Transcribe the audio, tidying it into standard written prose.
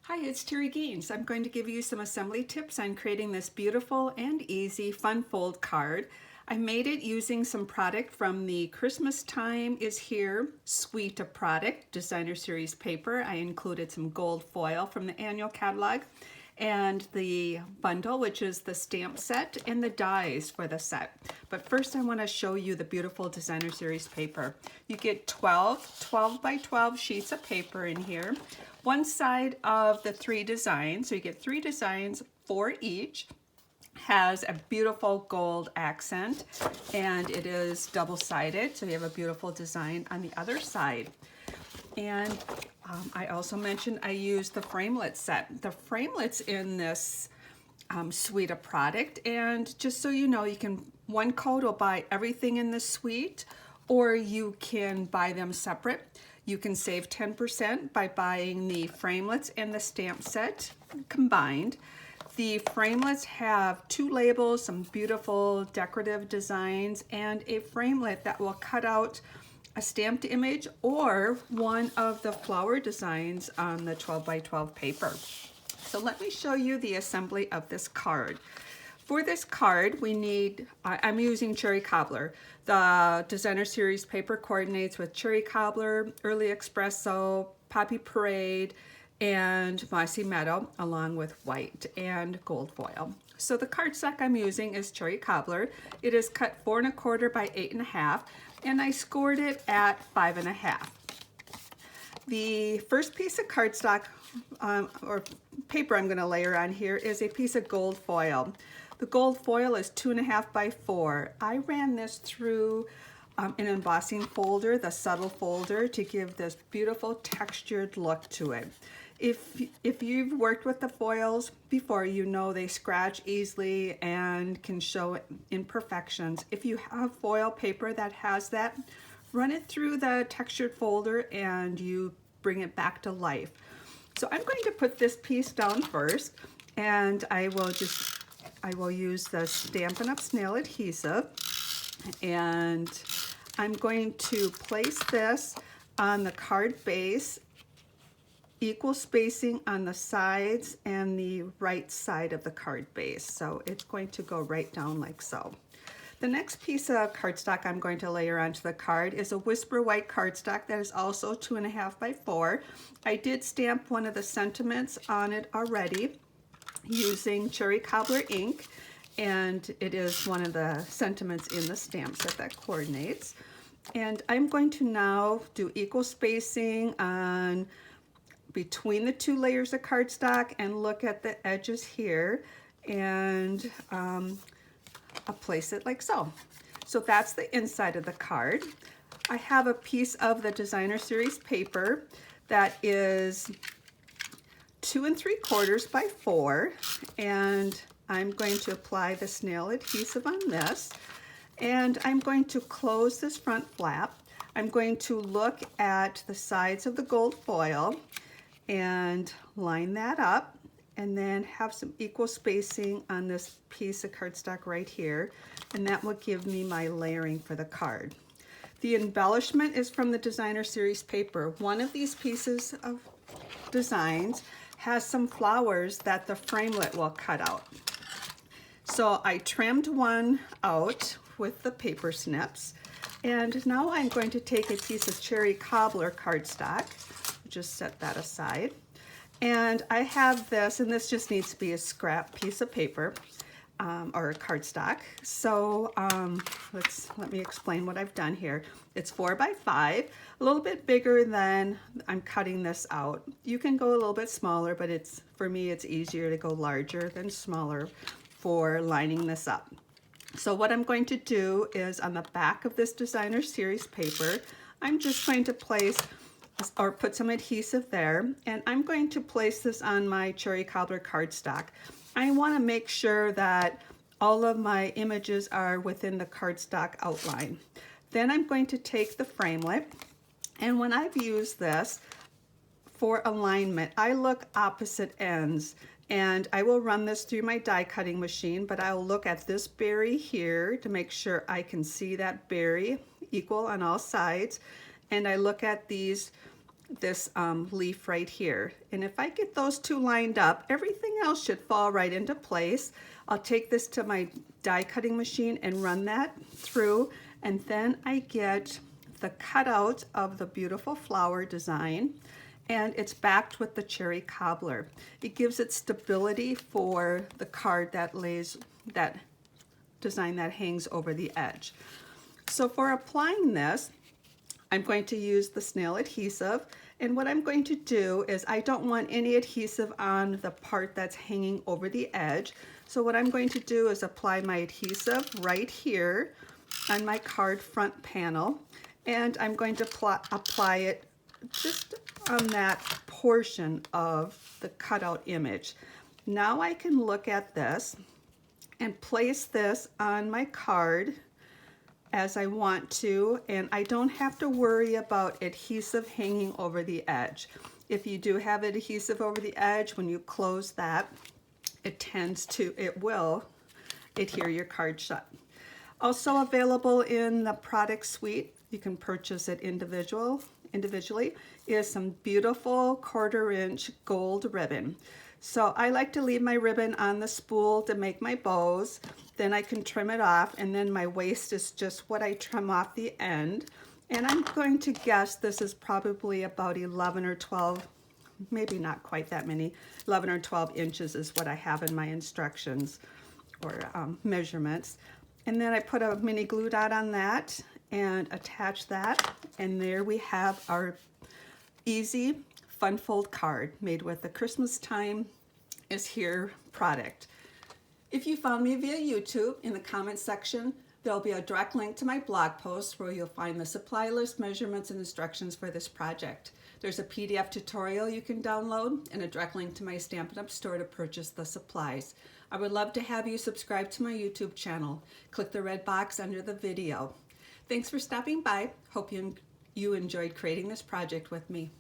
Hi, it's Terry Gaines. I'm going to give you some assembly tips on creating this beautiful and easy fun fold card. I made it using some product from the Christmastime Is Here suite of product, designer series paper. I included some gold foil from the annual catalog and the bundle, which is the stamp set, and the dies for the set. But first I want to show you the beautiful designer series paper. You get 12 by 12 sheets of paper in here. One side of the 3 designs, so you get 3 designs, 4 each, has a beautiful gold accent, and it is double-sided, so you have a beautiful design on the other side. And I also mentioned I used the framelit set. The framelets in this suite of product, and just so you know, you can, one code will buy everything in the suite, or you can buy them separate. You can save 10% by buying the framelets and the stamp set combined. The framelets have 2 labels, some beautiful decorative designs, and a framelit that will cut out a stamped image or one of the flower designs on the 12 by 12 paper. So let me show you the assembly of this card. For this card, we need, I'm using Cherry Cobbler. The designer series paper coordinates with Cherry Cobbler, Early Espresso, Poppy Parade, and Mossy Meadow, along with white and gold foil. So the cardstock I'm using is Cherry Cobbler. It is cut 4 1/4 by 8 1/2, and I scored it at 5 1/2. The first piece of cardstock or paper I'm going to layer on here is a piece of gold foil. The gold foil is 2 1/2 by 4. I ran this through an embossing folder, the subtle folder, to give this beautiful textured look to it. If you've worked with the foils before, you know they scratch easily and can show imperfections. If you have foil paper that has that, run it through the textured folder and you bring it back to life. So I'm going to put this piece down first, and I will use the Stampin' Up! Snail Adhesive, and I'm going to place this on the card base, equal spacing on the sides and the right side of the card base. So it's going to go right down like so. The next piece of cardstock I'm going to layer onto the card is a Whisper White cardstock that is also 2 1/2 by 4. I did stamp one of the sentiments on it already using Cherry Cobbler ink, and it is one of the sentiments in the stamp set that coordinates. And I'm going to now do equal spacing on between the 2 layers of cardstock and look at the edges here, and I'll place it like so. So that's the inside of the card. I have a piece of the designer series paper that is 2 3/4 by 4, and I'm going to apply the Snail Adhesive on this, and I'm going to close this front flap. I'm going to look at the sides of the gold foil and line that up, and then have some equal spacing on this piece of cardstock right here, and that will give me my layering for the card. The embellishment is from the designer series paper. One of these pieces of designs has some flowers that the framelit will cut out. So I trimmed one out with the paper snips, and now I'm going to take a piece of Cherry Cobbler cardstock, just set that aside, and I have this, and this just needs to be a scrap piece of paper or a cardstock. So let me explain what I've done here. It's 4 by 5, a little bit bigger than I'm cutting this out. You can go a little bit smaller, but for me it's easier to go larger than smaller for lining this up. So what I'm going to do is on the back of this designer series paper, I'm just going to place or put some adhesive there, and I'm going to place this on my Cherry Cobbler cardstock. I want to make sure that all of my images are within the cardstock outline. Then I'm going to take the framelit, and when I've used this for alignment, I look opposite ends, and I will run this through my die cutting machine, but I'll look at this berry here to make sure I can see that berry equal on all sides, and I look at these this leaf right here. And if I get those two lined up, everything else should fall right into place. I'll take this to my die cutting machine and run that through, and then I get the cutout of the beautiful flower design, and it's backed with the cherry cobbler. It gives it stability for the card that lays, that design that hangs over the edge. So for applying this, I'm going to use the Snail Adhesive, and what I'm going to do is I don't want any adhesive on the part that's hanging over the edge. So what I'm going to do is apply my adhesive right here on my card front panel, and I'm going to apply it just on that portion of the cutout image. Now I can look at this and place this on my card as I want to, and I don't have to worry about adhesive hanging over the edge. If you do have adhesive over the edge, when you close that, it will adhere your card shut. Also available in the product suite, you can purchase it individually, is some beautiful 1/4-inch gold ribbon. So I like to leave my ribbon on the spool to make my bows. Then I can trim it off, and then my waist is just what I trim off the end. And I'm going to guess this is probably about 11 or 12, maybe not quite that many, 11 or 12 inches is what I have in my instructions or measurements. And then I put a mini glue dot on that and attach that, and there we have our easy fun fold card made with the Christmastime Is Here product. If you found me via YouTube, in the comments section, there'll be a direct link to my blog post where you'll find the supply list, measurements, and instructions for this project. There's a PDF tutorial you can download and a direct link to my Stampin' Up! Store to purchase the supplies. I would love to have you subscribe to my YouTube channel. Click the red box under the video. Thanks for stopping by. Hope you enjoyed creating this project with me.